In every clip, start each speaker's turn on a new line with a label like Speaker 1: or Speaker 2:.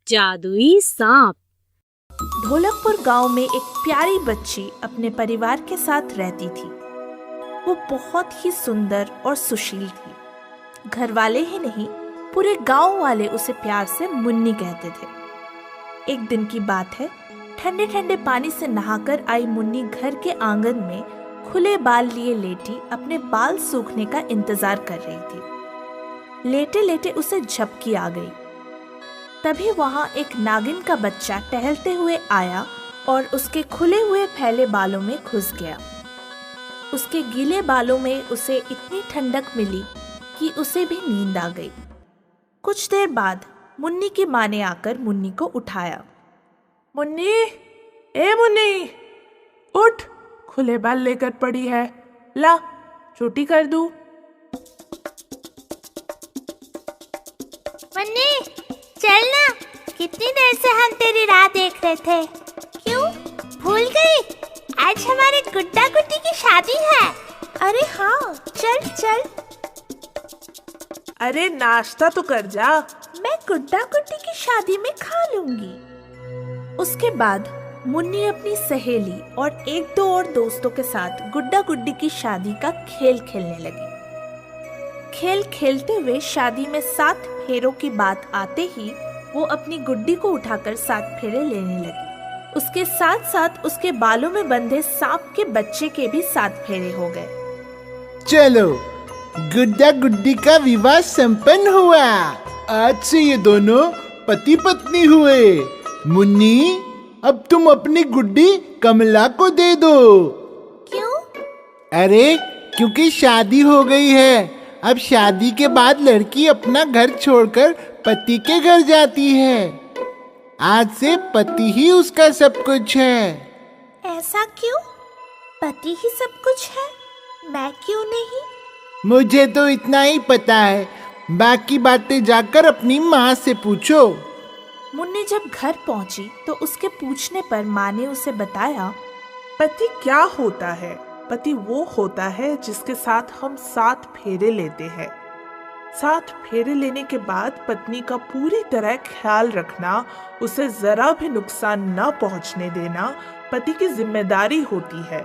Speaker 1: जादुई सांप।
Speaker 2: ढोलकपुर गांव में एक प्यारी बच्ची अपने परिवार के साथ रहती थी। वो बहुत ही सुंदर और सुशील थी। घर वाले ही नहीं, पूरे गांव वाले उसे प्यार से मुन्नी कहते थे। एक दिन की बात है, ठंडे ठंडे पानी से नहाकर आई मुन्नी घर के आंगन में खुले बाल लिए लेटी अपने बाल सूखने का इंतजार कर रही थी। लेटे लेटे उसे झपकी आ गई। तभी वहां एक नागिन का बच्चा टहलते हुए आया और उसके खुले हुए फैले बालों में घुस गया। उसके गीले बालों में उसे इतनी ठंडक मिली कि उसे भी नींद आ गई। कुछ देर बाद मुन्नी की माँ ने आकर मुन्नी को उठाया।
Speaker 3: मुन्नी, ए मुन्नी, उठ, खुले बाल लेकर पड़ी है, ला छोटी कर दूं।
Speaker 4: मुन्नी चल ना, कितनी देर से हम तेरी राह देख रहे थे। क्यों भूल गई? आज हमारे गुड्डा गुड्डी की शादी है।
Speaker 2: अरे हाँ, चल चल।
Speaker 3: अरे नाश्ता तो कर जा।
Speaker 2: मैं गुड्डा गुड्डी की शादी में खा लूंगी। उसके बाद मुन्नी अपनी सहेली और एक दो और दोस्तों के साथ गुड्डा गुड्डी की शादी का खेल खेलने लगी। खेल खेलते हुए शादी में 7 फेरों की बात आते ही वो अपनी गुड्डी को उठाकर 7 फेरे लेने लगी। उसके साथ साथ उसके बालों में बंधे सांप के बच्चे के भी 7 फेरे हो गए।
Speaker 5: चलो, गुड्डा गुड्डी का विवाह संपन्न हुआ। आज से ये दोनों पति पत्नी हुए। मुन्नी, अब तुम अपनी गुड्डी कमला को दे दो।
Speaker 4: क्यों?
Speaker 5: अरे क्योंकि शादी हो गई है। अब शादी के बाद लड़की अपना घर छोड़कर पति के घर जाती है। आज से पति ही उसका सब कुछ है।
Speaker 2: ऐसा क्यों? पति ही सब कुछ है, मैं क्यों नहीं?
Speaker 5: मुझे तो इतना ही पता है, बाकी बातें जाकर अपनी माँ से पूछो।
Speaker 2: मुन्नी जब घर पहुंची तो उसके पूछने पर माँ ने उसे बताया,
Speaker 3: पति क्या होता है? पति वो होता है जिसके साथ हम 7 फेरे लेते हैं। 7 फेरे लेने के बाद पत्नी का पूरी तरह ख्याल रखना, उसे जरा भी नुकसान न पहुंचने देना पति की जिम्मेदारी होती है।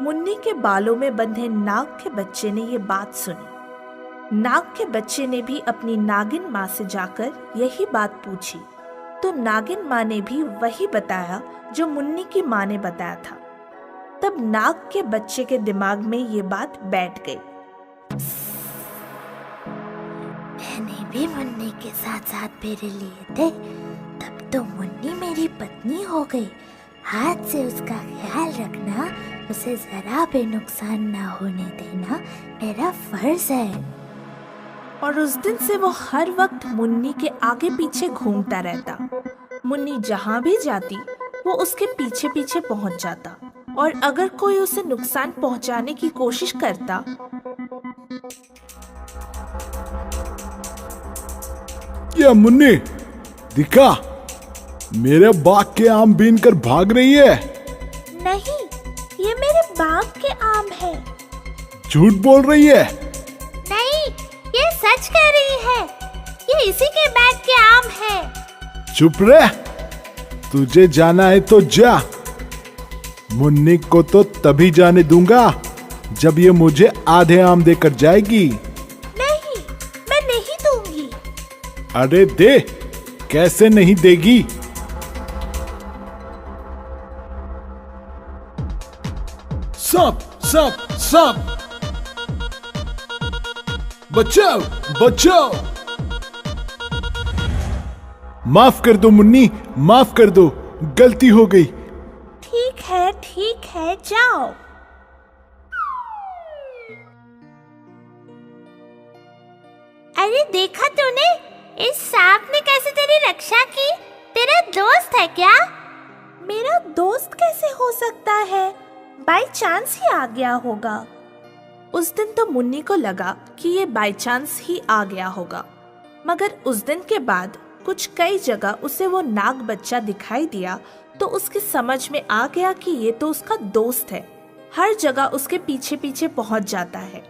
Speaker 2: मुन्नी के बालों में बंधे नाग के बच्चे ने ये बात सुनी। नाग के बच्चे ने भी अपनी नागिन माँ से जाकर यही बात पूछी, तो नागिन माँ ने भी वही बताया जो मुन्नी की माँ ने बताया था। तब नाग के बच्चे के दिमाग में ये बात बैठ गई।
Speaker 4: मैंने भी मुन्नी के साथ 7 फेरे लिए थे, तब तो मुन्नी मेरी पत्नी हो गई। हाथ से उसका ख्याल रखना, उसे जरा भी नुकसान ना होने देना मेरा फर्ज है।
Speaker 2: और उस दिन से वो हर वक्त मुन्नी के आगे पीछे घूमता रहता। मुन्नी जहाँ भी जाती वो उसके पीछे पीछे पहुँच जाता, और अगर कोई उसे नुकसान पहुँचाने की कोशिश करता
Speaker 6: क्या मुन्नी, दिखा, मेरे बाग के आम बीन कर भाग रही है।
Speaker 2: नहीं, ये मेरे बाग के आम है।
Speaker 6: झूठ बोल रही है।
Speaker 4: नहीं, ये सच कह रही है। ये इसी के बाग के आम है।
Speaker 6: चुप रह, तुझे जाना है तो जा। मुन्नी को तो तभी जाने दूंगा जब ये मुझे आधे आम देकर जाएगी।
Speaker 2: नहीं, मैं नहीं दूंगी।
Speaker 6: अरे दे, कैसे नहीं देगी? सांप, सांप, सांप, बचाओ, बचाओ। माफ कर दो मुन्नी, माफ कर दो, गलती हो गई।
Speaker 2: ठीक है, जाओ।
Speaker 4: अरे देखा तूने, इस सांप ने कैसे तेरी रक्षा की? तेरा दोस्त है क्या?
Speaker 2: मेरा दोस्त कैसे हो सकता है? बाय चांस ही आ गया होगा। उस दिन तो मुन्नी को लगा कि ये बाय चांस ही आ गया होगा, मगर उस दिन के बाद कुछ कई जगह उसे वो नाग बच्चा दिखाई दिया तो उसकी समझ में आ गया कि ये तो उसका दोस्त है। हर जगह उसके पीछे पीछे पहुंच जाता है।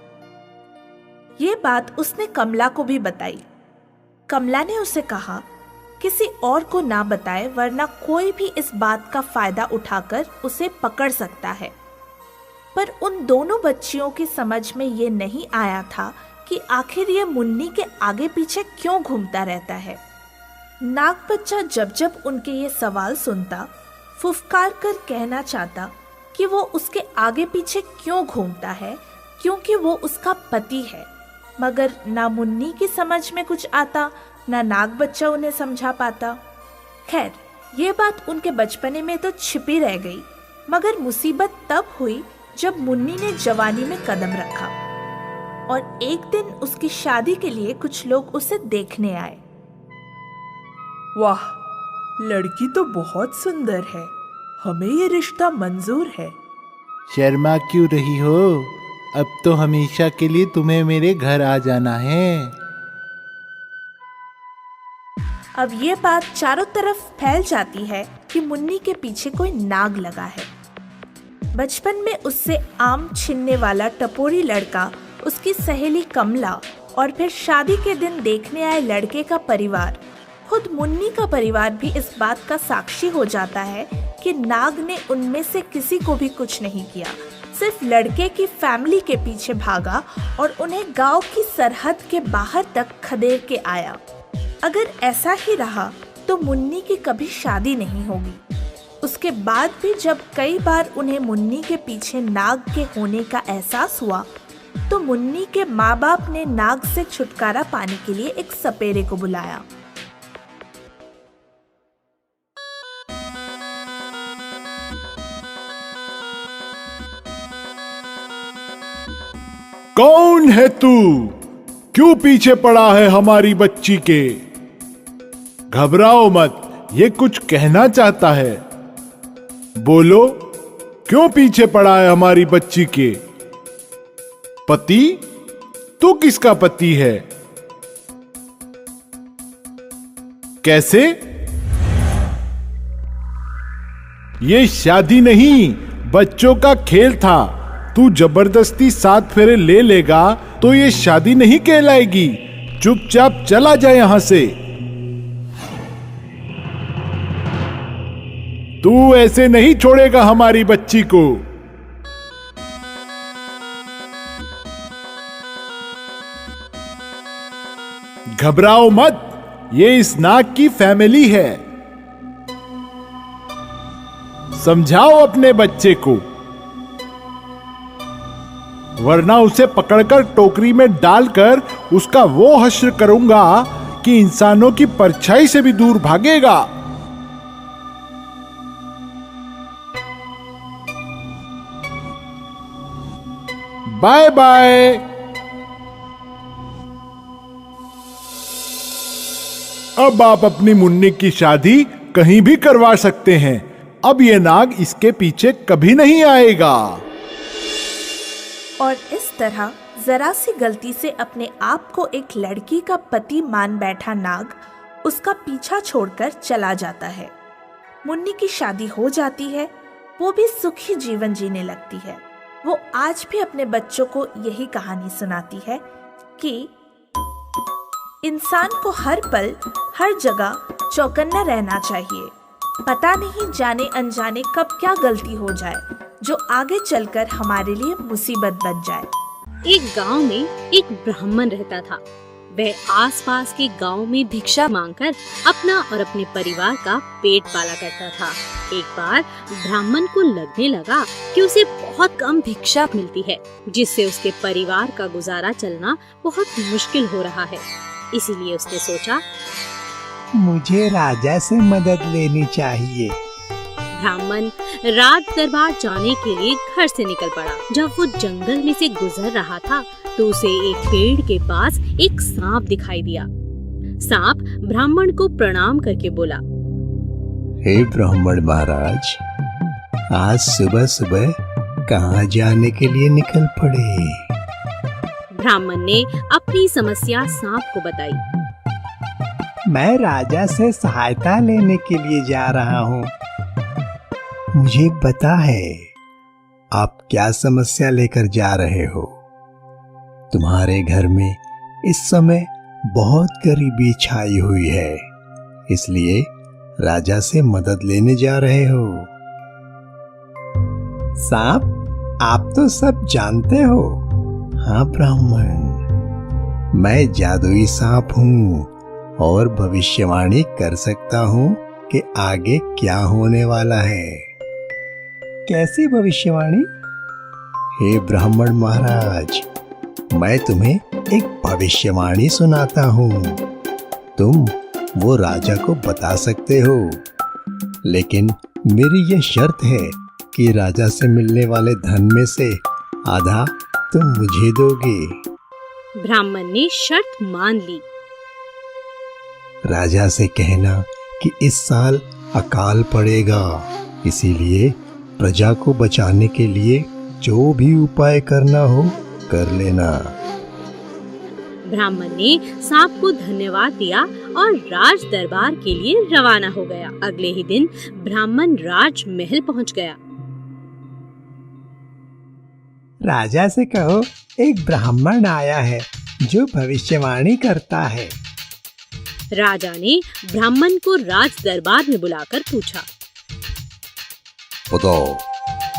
Speaker 2: ये बात उसने कमला को भी बताई। कमला ने उसे कहा, किसी और को ना बताए, वरना कोई भी इस बात का फायदा उठाकर उसे पकड़ सकता है। पर उन दोनों बच्चियों की समझ में ये नहीं आया था कि आखिर ये मुन्नी के आगे पीछे क्यों घूमता रहता है। नाग बच्चा जब जब उनके ये सवाल सुनता, फुफकार कर कहना चाहता कि वो उसके आगे पीछे क्यों घूमता है, क्योंकि वो उसका पति है। मगर ना मुन्नी की समझ में कुछ आता, ना नाग बच्चा उन्हें समझा पाता। खैर, ये बात उनके बचपने में तो छिपी रह गई, मगर मुसीबत तब हुई जब मुन्नी ने जवानी में कदम रखा और एक दिन उसकी शादी के लिए कुछ लोग उसे देखने आए।
Speaker 3: वाह, लड़की तो बहुत सुंदर है, हमें ये रिश्ता मंजूर है।
Speaker 5: शर्मा क्यों रही हो? अब तो हमेशा के लिए तुम्हें मेरे घर आ जाना है।
Speaker 2: अब ये बात चारों तरफ फैल जाती है कि मुन्नी के पीछे कोई नाग लगा है। बचपन में उससे आम छीनने वाला टपोरी लड़का, उसकी सहेली कमला और फिर शादी के दिन देखने आए लड़के का परिवार, खुद मुन्नी का परिवार भी इस बात का साक्षी हो जाता है कि नाग ने उनमें से किसी को भी कुछ नहीं किया, सिर्फ लड़के की फैमिली के पीछे भागा और उन्हें गांव की सरहद के बाहर तक खदेड़ के आया। अगर ऐसा ही रहा तो मुन्नी की कभी शादी नहीं होगी। उसके बाद भी जब कई बार उन्हें मुन्नी के पीछे नाग के होने का एहसास हुआ, तो मुन्नी के माँ बाप ने नाग से छुटकारा पाने के लिए एक सपेरे को बुलाया।
Speaker 6: कौन है तू? क्यों पीछे पड़ा है हमारी बच्ची के? घबराओ मत, ये कुछ कहना चाहता है। बोलो, क्यों पीछे पड़ा है हमारी बच्ची के? पति? तू किसका पति है? कैसे? ये शादी नहीं, बच्चों का खेल था। तू जबरदस्ती 7 फेरे ले लेगा तो ये शादी नहीं कहलाएगी। चुपचाप चला जा यहां से। तू ऐसे नहीं छोड़ेगा हमारी बच्ची को। घबराओ मत, ये इस नाग की फैमिली है। समझाओ अपने बच्चे को, वरना उसे पकड़कर टोकरी में डालकर उसका वो हश्र करूंगा कि इंसानों की परछाई से भी दूर भागेगा। Bye bye. अब आप अपनी मुन्नी की शादी कहीं भी करवा सकते हैं। अब ये नाग इसके पीछे कभी नहीं आएगा।
Speaker 2: और इस तरह जरा सी गलती से अपने आप को एक लड़की का पति मान बैठा नाग उसका पीछा छोड़कर चला जाता है। मुन्नी की शादी हो जाती है, वो भी सुखी जीवन जीने लगती है। वो आज भी अपने बच्चों को यही कहानी सुनाती है कि इंसान को हर पल हर जगह चौकन्ना रहना चाहिए। पता नहीं जाने अनजाने कब क्या गलती हो जाए जो आगे चलकर हमारे लिए मुसीबत बन जाए।
Speaker 1: एक गांव में एक ब्राह्मण रहता था। वह आसपास के गांव में भिक्षा मांगकर अपना और अपने परिवार का पेट पाला करता था। एक बार ब्राह्मण को लगने लगा कि उसे बहुत कम भिक्षा मिलती है, जिससे उसके परिवार का गुजारा चलना बहुत मुश्किल हो रहा है। इसीलिए उसने सोचा,
Speaker 7: मुझे राजा से मदद लेनी चाहिए।
Speaker 1: ब्राह्मण राज दरबार जाने के लिए घर से निकल पड़ा। जब वो जंगल में से गुजर रहा था तो उसे एक पेड़ के पास एक सांप दिखाई दिया। सांप ब्राह्मण को प्रणाम करके बोला,
Speaker 7: हे ब्राह्मण महाराज, आज सुबह सुबह कहाँ जाने के लिए निकल पड़े?
Speaker 1: ब्राह्मण ने अपनी समस्या सांप को बताई।
Speaker 7: मैं राजा से सहायता लेने के लिए जा रहा हूँ। मुझे पता है आप क्या समस्या लेकर जा रहे हो। तुम्हारे घर में इस समय बहुत गरीबी छाई हुई है, इसलिए राजा से मदद लेने जा रहे हो। सांप, आप तो सब जानते हो। हाँ ब्राह्मण, मैं जादुई सांप हूँ और भविष्यवाणी कर सकता हूँ कि आगे क्या होने वाला है। कैसी भविष्यवाणी? हे ब्राह्मण महाराज, मैं तुम्हें एक भविष्यवाणी सुनाता हूँ। तुम वो राजा को बता सकते हो, लेकिन मेरी ये शर्त है कि राजा से मिलने वाले धन में से आधा तुम मुझे दोगे।
Speaker 1: ब्राह्मण ने शर्त मान ली।
Speaker 7: राजा से कहना कि इस साल अकाल पड़ेगा, इसीलिए प्रजा को बचाने के लिए जो भी उपाय करना हो कर लेना।
Speaker 1: ब्राह्मण ने सांप को धन्यवाद दिया और राज दरबार के लिए रवाना हो गया। अगले ही दिन ब्राह्मण राजमहल पहुंच गया।
Speaker 7: राजा से कहो एक ब्राह्मण आया है जो भविष्यवाणी करता है।
Speaker 1: राजा ने ब्राह्मण को राज दरबार में बुलाकर पूछा,
Speaker 7: बताओ,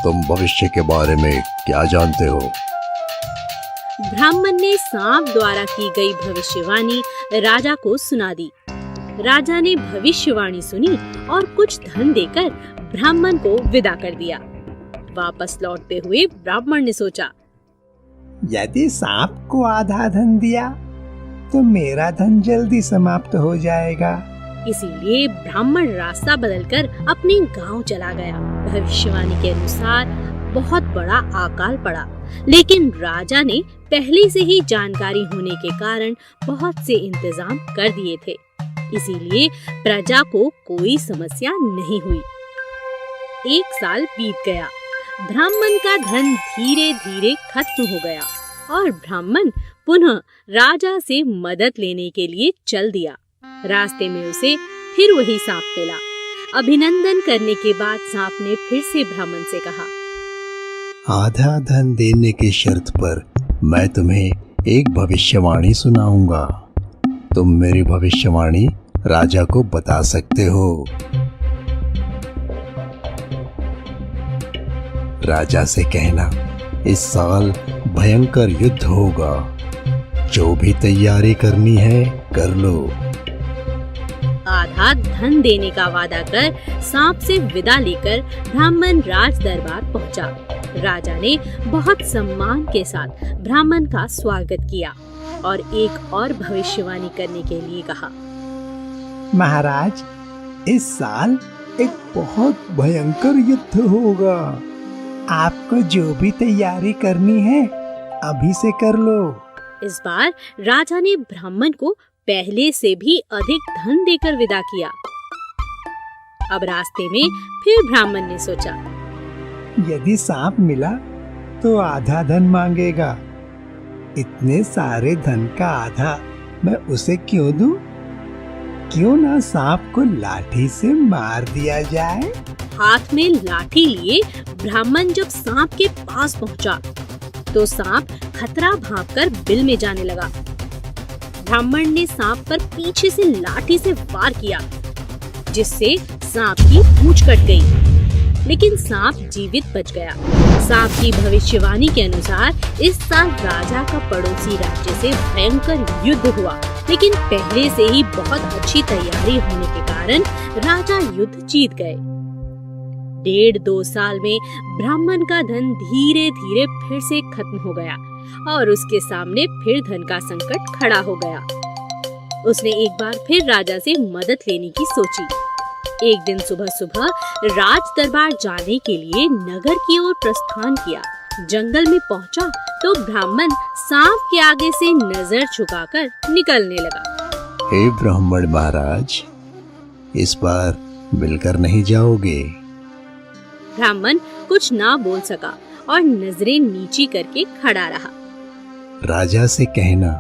Speaker 7: तुम भविष्य के बारे में क्या जानते हो?
Speaker 1: ब्राह्मण ने सांप द्वारा की गई भविष्यवाणी राजा को सुना दी। राजा ने भविष्यवाणी सुनी और कुछ धन देकर ब्राह्मण को विदा कर दिया। वापस लौटते हुए ब्राह्मण ने सोचा,
Speaker 7: यदि सांप को आधा धन दिया तो मेरा धन जल्दी समाप्त हो जाएगा।
Speaker 1: इसीलिए ब्राह्मण रास्ता बदलकर अपने गांव चला गया। भविष्यवाणी के अनुसार बहुत बड़ा अकाल पड़ा, लेकिन राजा ने पहले से ही जानकारी होने के कारण बहुत से इंतजाम कर दिए थे, इसीलिए प्रजा को कोई समस्या नहीं हुई। 1 साल बीत गया। ब्राह्मण का धन धीरे धीरे खत्म हो गया और ब्राह्मण पुनः राजा से मदद लेने के लिए चल दिया। रास्ते में उसे फिर वही सांप मिला। अभिनंदन करने के बाद सांप ने फिर से ब्राह्मण से कहा,
Speaker 7: आधा धन देने की शर्त पर मैं तुम्हें एक भविष्यवाणी सुनाऊंगा। तुम मेरी भविष्यवाणी राजा को बता सकते हो। राजा से कहना, इस साल भयंकर युद्ध होगा, जो भी तैयारी करनी है कर लो।
Speaker 1: आधा धन देने का वादा कर सांप से विदा लेकर ब्राह्मण राज दरबार पहुंचा। राजा ने बहुत सम्मान के साथ ब्राह्मण का स्वागत किया और एक और भविष्यवाणी करने के लिए कहा,
Speaker 7: महाराज, इस साल एक बहुत भयंकर युद्ध होगा। आपको जो भी तैयारी करनी है अभी से कर लो।
Speaker 1: इस बार राजा ने ब्राह्मण को पहले से भी अधिक धन देकर विदा किया। अब रास्ते में फिर ब्राह्मण ने सोचा,
Speaker 7: यदि सांप मिला तो आधा धन मांगेगा। इतने सारे धन का आधा मैं उसे क्यों दूं? क्यों ना सांप को लाठी से मार दिया जाए।
Speaker 1: हाथ में लाठी लिए ब्राह्मण जब सांप के पास पहुंचा तो सांप खतरा भांपकर बिल में जाने लगा। ब्राह्मण ने सांप पर पीछे से लाठी से वार किया, जिससे सांप की पूंछ कट गई, लेकिन सांप जीवित बच गया। सांप की भविष्यवाणी के अनुसार इस साल राजा का पड़ोसी राज्य से भयंकर युद्ध हुआ, लेकिन पहले से ही बहुत अच्छी तैयारी होने के कारण राजा युद्ध जीत गए। 1.5-2 साल में ब्राह्मण का धन धीरे धीरे फिर से खत्म हो गया और उसके सामने फिर धन का संकट खड़ा हो गया। उसने एक बार फिर राजा से मदद लेने की सोची। एक दिन सुबह सुबह राज दरबार जाने के लिए नगर की ओर प्रस्थान किया। जंगल में पहुंचा तो ब्राह्मण सांप के आगे से नजर झुकाकर निकलने लगा।
Speaker 7: हे ब्राह्मण महाराज, इस बार मिलकर नहीं जाओगे?
Speaker 1: ब्राह्मण कुछ ना बोल सका और नजरें नीची करके खड़ा रहा।
Speaker 7: राजा से कहना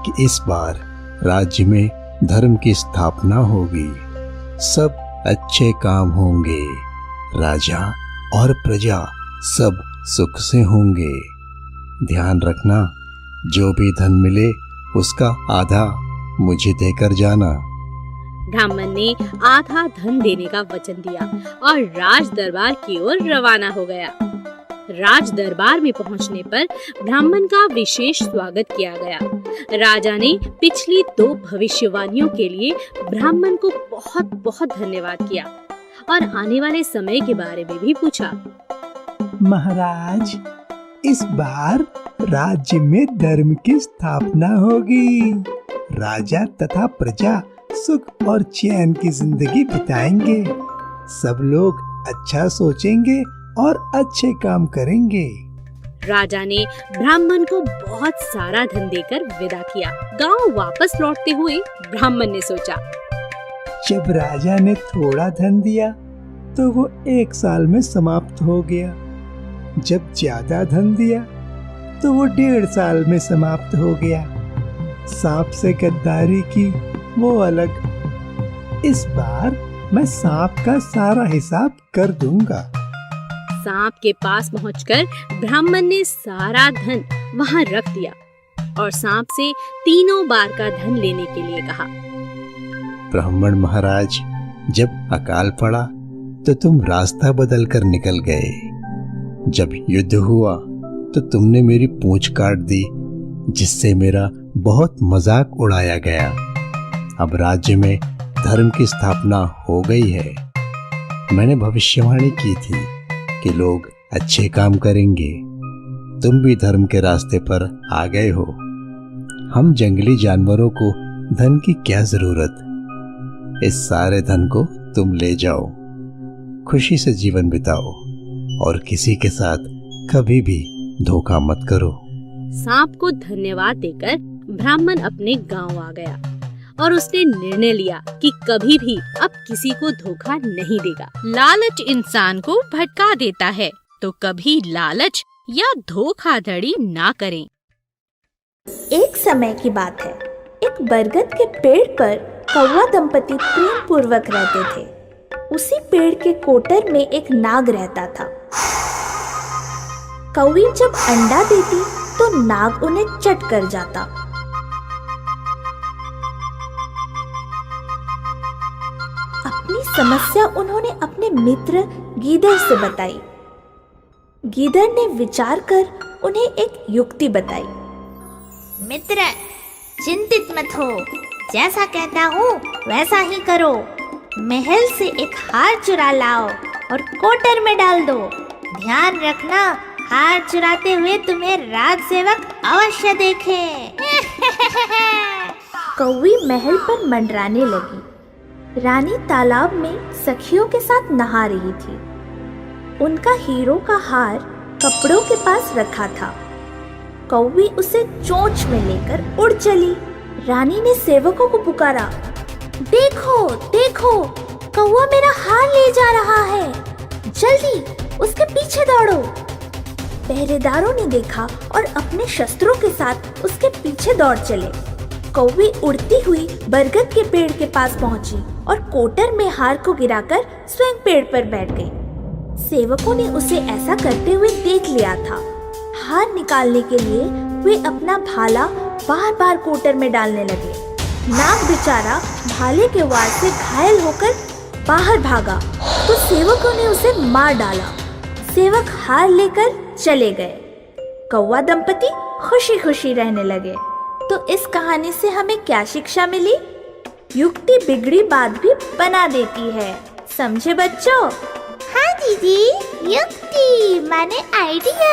Speaker 7: कि इस बार राज्य में धर्म की स्थापना होगी, सब अच्छे काम होंगे, राजा और प्रजा सब सुख से होंगे। ध्यान रखना, जो भी धन मिले उसका आधा मुझे देकर जाना।
Speaker 1: ब्राह्मण ने आधा धन देने का वचन दिया और राज दरबार की ओर रवाना हो गया। राज दरबार में पहुंचने पर ब्राह्मण का विशेष स्वागत किया गया। राजा ने पिछली 2 भविष्यवाणियों के लिए ब्राह्मण को बहुत बहुत धन्यवाद किया और आने वाले समय के बारे में भी पूछा।
Speaker 7: महाराज, इस बार राज्य में धर्म की स्थापना होगी। राजा तथा प्रजा सुख और चैन की जिंदगी बिताएंगे। सब लोग अच्छा सोचेंगे और अच्छे काम करेंगे।
Speaker 1: राजा ने ब्राह्मण को बहुत सारा धन देकर विदा किया। गांव वापस लौटते हुए ब्राह्मण ने सोचा,
Speaker 7: जब राजा ने थोड़ा धन दिया तो वो 1 साल में समाप्त हो गया। जब ज्यादा धन दिया तो वो 1.5 साल में समाप्त हो गया। सांप से गद्दारी की वो अलग। इस बार मैं सांप का सारा हिसाब कर दूंगा।
Speaker 1: सांप के पास पहुंचकर ब्राह्मण ने सारा धन वहां रख दिया और सांप से 3 बार का धन लेने के लिए कहा।
Speaker 7: ब्राह्मण महाराज, जब अकाल पड़ा तो तुम रास्ता बदल कर निकल गए। जब युद्ध हुआ तो तुमने मेरी पूंछ काट दी, जिससे मेरा बहुत मजाक उड़ाया गया। अब राज्य में धर्म की स्थापना हो गई है। मैंने भविष्यवाणी की थी कि लोग अच्छे काम करेंगे। तुम भी धर्म के रास्ते पर आ गए हो। हम जंगली जानवरों को धन की क्या जरूरत। इस सारे धन को तुम ले जाओ, खुशी से जीवन बिताओ और किसी के साथ कभी भी धोखा मत करो।
Speaker 1: सांप को धन्यवाद देकर ब्राह्मण अपने गांव आ गया और उसने निर्णय लिया कि कभी भी अब किसी को धोखा नहीं देगा। लालच इंसान को भटका देता है, तो कभी लालच या धोखाधड़ी ना करें।
Speaker 2: एक समय की बात है। एक बरगद के पेड़ पर कौवा दंपति प्रेम पूर्वक रहते थे। उसी पेड़ के कोटर में एक नाग रहता था। कौवी जब अंडा देती तो नाग उन्हें चट कर जाता। अपनी समस्या उन्होंने अपने मित्र गीदड़ से बताई। गीदड़ ने विचार कर उन्हें एक युक्ति बताई।
Speaker 4: मित्र, चिंतित मत हो, जैसा कहता हूँ वैसा ही करो। महल से एक हार चुरा लाओ और कोटर में डाल दो। ध्यान रखना, हार चुराते हुए तुम्हें राज सेवक अवश्य देखे।
Speaker 2: कौवी महल पर मंडराने लगी। रानी तालाब में सखियों के साथ नहा रही थी। उनका हीरो का हार कपड़ों के पास रखा था। कौवी उसे चोंच में लेकर उड़ चली। रानी ने सेवकों को पुकारा, देखो देखो, कौवा मेरा हार ले जा रहा है, जल्दी उसके पीछे दौड़ो। पहरेदारों ने देखा और अपने शस्त्रों के साथ उसके पीछे दौड़ चले। कौवी उड़ती हुई बरगद के पेड़ के पास पहुंची और कोटर में हार को गिराकर स्वयं पेड़ पर बैठ गई। सेवकों ने उसे ऐसा करते हुए देख लिया था। हार निकालने के लिए वे अपना भाला बार बार कोटर में डालने लगे। नाग बेचारा भाले के वार से घायल होकर बाहर भागा तो सेवकों ने उसे मार डाला। सेवक हार लेकर चले गए। कौवा दंपति खुशी खुशी रहने लगे। तो इस कहानी से हमें क्या शिक्षा मिली? युक्ति बिगड़ी बात भी बना देती है। समझे बच्चों?
Speaker 4: हाँ दीदी, युक्ति माने आइडिया।